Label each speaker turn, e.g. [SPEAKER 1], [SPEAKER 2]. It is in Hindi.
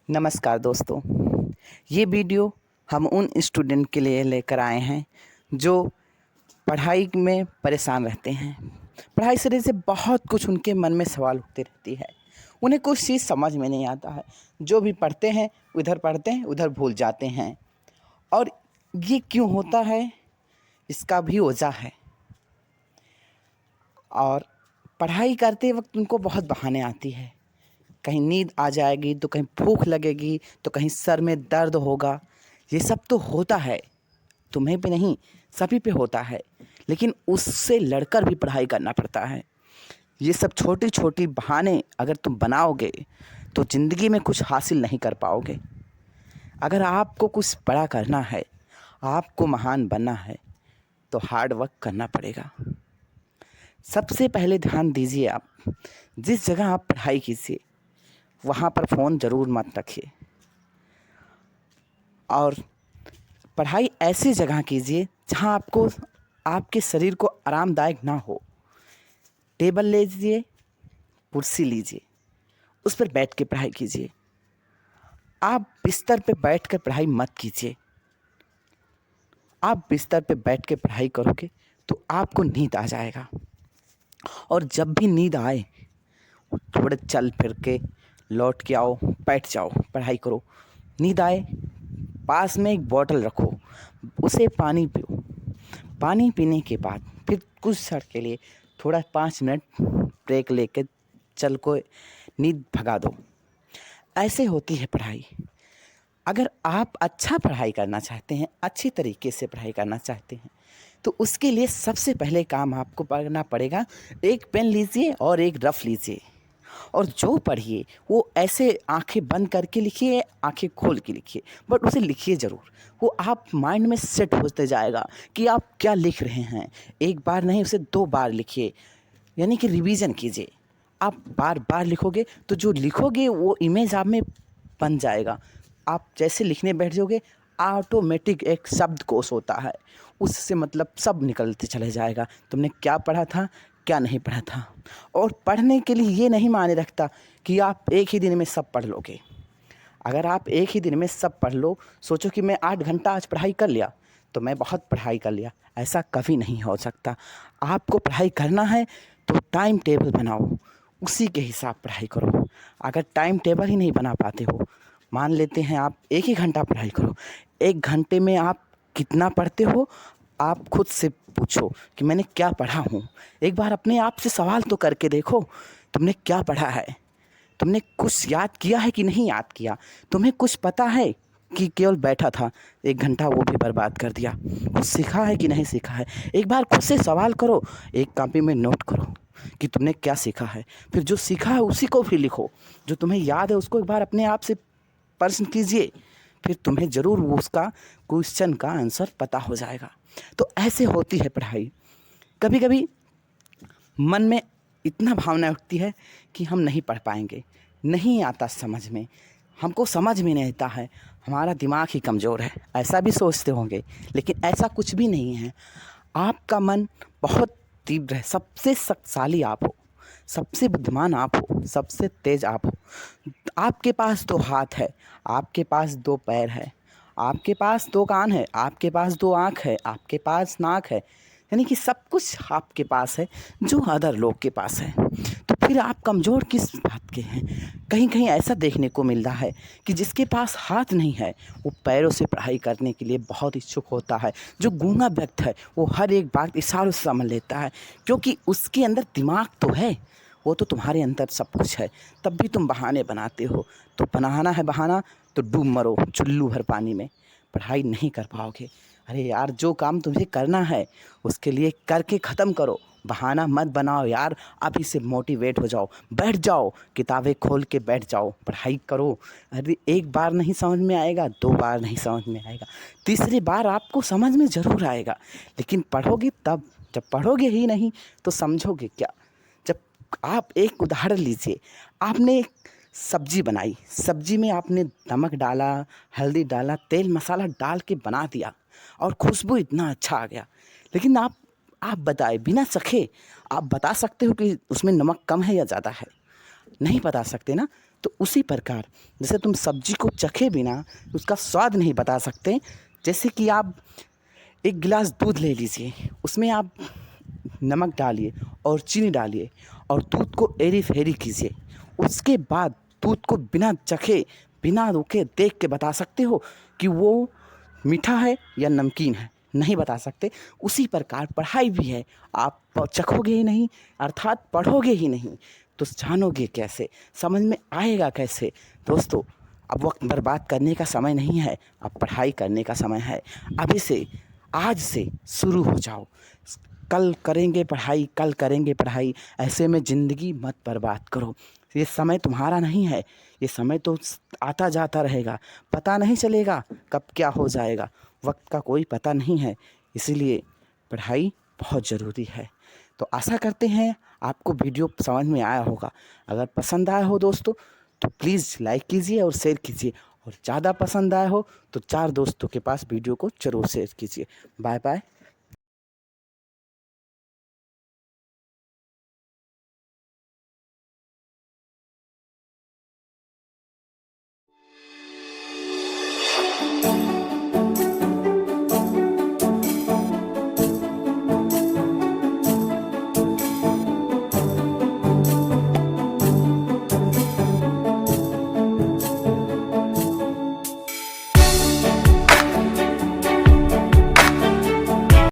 [SPEAKER 1] नमस्कार दोस्तों। ये वीडियो हम उन स्टूडेंट के लिए लेकर आए हैं जो पढ़ाई में परेशान रहते हैं। पढ़ाई से बहुत कुछ उनके मन में सवाल उठते रहती है। उन्हें कुछ चीज़ समझ में नहीं आता है। जो भी पढ़ते हैं उधर भूल जाते हैं। और ये क्यों होता है, इसका भी वजह है। और पढ़ाई करते वक्त उनको बहुत बहाने आती है। कहीं नींद आ जाएगी तो कहीं भूख लगेगी तो कहीं सर में दर्द होगा। ये सब तो होता है, तुम्हें भी नहीं सभी पे होता है, लेकिन उससे लड़कर भी पढ़ाई करना पड़ता है। ये सब छोटी छोटी बहाने अगर तुम बनाओगे तो ज़िंदगी में कुछ हासिल नहीं कर पाओगे। अगर आपको कुछ बड़ा करना है, आपको महान बनना है, तो हार्ड वर्क करना पड़ेगा। सबसे पहले ध्यान दीजिए, आप जिस जगह आप पढ़ाई कीजिए वहाँ पर फ़ोन ज़रूर मत रखिए। और पढ़ाई ऐसी जगह कीजिए जहाँ आपको आपके शरीर को आरामदायक ना हो। टेबल लीजिए, कुर्सी लीजिए, उस पर बैठ के पढ़ाई कीजिए। आप बिस्तर पे बैठ कर पढ़ाई मत कीजिए। आप बिस्तर पे बैठ के पढ़ाई करोगे तो आपको नींद आ जाएगा। और जब भी नींद आए थोड़े चल फिर के लौट के आओ, बैठ जाओ, पढ़ाई करो। नींद आए, पास में एक बॉटल रखो, उसे पानी पियो। पानी पीने के बाद फिर कुछ क्षण के लिए थोड़ा 5 मिनट ब्रेक लेके चल को नींद भगा दो। ऐसे होती है पढ़ाई। अगर आप अच्छा पढ़ाई करना चाहते हैं, अच्छी तरीके से पढ़ाई करना चाहते हैं, तो उसके लिए सबसे पहले काम आपको करना पड़ेगा, एक पेन लीजिए और एक रफ लीजिए और जो पढ़िए वो ऐसे आंखें बंद करके लिखिए, आंखें खोल के लिखिए, बट उसे लिखिए ज़रूर। वो आप माइंड में सेट होते जाएगा कि आप क्या लिख रहे हैं। एक बार नहीं, उसे 2 बार लिखिए, यानी कि रिवीजन कीजिए। आप बार बार लिखोगे तो जो लिखोगे वो इमेज आप में बन जाएगा। आप जैसे लिखने बैठ जाओगे, ऑटोमेटिक एक शब्दकोश होता है, उससे मतलब सब निकलते चले जाएगा। तुमने क्या पढ़ा था, क्या नहीं पढ़ा था। और पढ़ने के लिए ये नहीं मायने रखता कि आप एक ही दिन में सब पढ़ लोगे। अगर आप एक ही दिन में सब पढ़ लो, सोचो कि मैं 8 घंटा आज पढ़ाई कर लिया तो मैं बहुत पढ़ाई कर लिया, ऐसा कभी नहीं हो सकता। आपको पढ़ाई करना है तो टाइम टेबल बनाओ, उसी के हिसाब पढ़ाई करो। अगर टाइम टेबल ही नहीं बना पाते हो, मान लेते हैं आप 1 ही घंटा पढ़ाई करो, 1 घंटे में आप कितना पढ़ते हो, आप खुद से पूछो कि मैंने क्या पढ़ा हूँ। एक बार अपने आप से सवाल तो करके देखो, तुमने क्या पढ़ा है। तुमने कुछ याद किया है कि नहीं याद किया। तुम्हें कुछ पता है कि केवल बैठा था 1 घंटा, वो भी बर्बाद कर दिया। कुछ सीखा है कि नहीं सीखा है। एक बार खुद से सवाल करो, एक कॉपी में नोट करो कि तुमने क्या सीखा है। फिर जो सीखा है उसी को फिर लिखो, जो तुम्हें याद है उसको एक बार अपने आप से प्रश्न कीजिए। फिर तुम्हें ज़रूर वो उसका क्वेश्चन का आंसर पता हो जाएगा। तो ऐसे होती है पढ़ाई। कभी कभी मन में इतना भावना उठती है कि हम नहीं पढ़ पाएंगे, नहीं आता समझ में, हमको समझ में नहीं आता है, हमारा दिमाग ही कमज़ोर है, ऐसा भी सोचते होंगे। लेकिन ऐसा कुछ भी नहीं है। आपका मन बहुत तीव्र है। सबसे शक्तिशाली आप हो, सबसे बुद्धिमान आप हो, सबसे तेज आप हो। आपके पास 2 हाथ है, आपके पास 2 पैर है, आपके पास 2 कान है, आपके पास 2 आँख है, आपके पास नाक है, यानी कि सब कुछ आपके पास है जो अदर लोग के पास है। तो फिर आप कमज़ोर किस बात के हैं। कहीं कहीं ऐसा देखने को मिल रहा है कि जिसके पास हाथ नहीं है वो पैरों से पढ़ाई करने के लिए बहुत इच्छुक होता है। जो गूंगा व्यक्ति है वो हर एक बात इशारों से समझ लेता है, क्योंकि उसके अंदर दिमाग तो है, वो तो तुम्हारे अंदर सब कुछ है। तब भी तुम बहाने बनाते हो। तो बनाना है बहाना तो डूब मरो चुल्लू भर पानी में, पढ़ाई नहीं कर पाओगे। अरे यार, जो काम तुम्हें करना है उसके लिए करके ख़त्म करो, बहाना मत बनाओ यार। अभी से मोटिवेट हो जाओ, बैठ जाओ, किताबें खोल के बैठ जाओ, पढ़ाई करो। अरे एक बार नहीं समझ में आएगा, 2 बार नहीं समझ में आएगा, तीसरी बार आपको समझ में ज़रूर आएगा। लेकिन पढ़ोगे तब, जब पढ़ोगे ही नहीं तो समझोगे क्या। जब आप एक उदाहरण लीजिए, आपने एक सब्जी बनाई, सब्जी में आपने नमक डाला, हल्दी डाला, तेल मसाला डाल के बना दिया और खुशबू इतना अच्छा आ गया। लेकिन आप बताए बिना चखे आप बता सकते हो कि उसमें नमक कम है या ज़्यादा है? नहीं बता सकते ना। तो उसी प्रकार जैसे तुम सब्जी को चखे बिना उसका स्वाद नहीं बता सकते, जैसे कि आप एक गिलास दूध ले लीजिए, उसमें आप नमक डालिए और चीनी डालिए और दूध को एरी-फेरी कीजिए। उसके बाद दूध को बिना चखे, बिना रुके देख के बता सकते हो कि वो मीठा है या नमकीन है, नहीं बता सकते। उसी प्रकार पढ़ाई भी है, आप चखोगे ही नहीं अर्थात पढ़ोगे ही नहीं तो जानोगे कैसे, समझ में आएगा कैसे। दोस्तों, अब वक्त बर्बाद करने का समय नहीं है, अब पढ़ाई करने का समय है। अभी से, आज से शुरू हो जाओ। कल करेंगे पढ़ाई, कल करेंगे पढ़ाई, ऐसे में ज़िंदगी मत बर्बाद करो। ये समय तुम्हारा नहीं है, ये समय तो आता जाता रहेगा, पता नहीं चलेगा कब क्या हो जाएगा, वक्त का कोई पता नहीं है। इसीलिए पढ़ाई बहुत ज़रूरी है। तो आशा करते हैं आपको वीडियो समझ में आया होगा। अगर पसंद आया हो दोस्तों तो प्लीज़ लाइक कीजिए और शेयर कीजिए, और ज़्यादा पसंद आया हो तो 4 दोस्तों के पास वीडियो को ज़रूर शेयर कीजिए। Bye bye.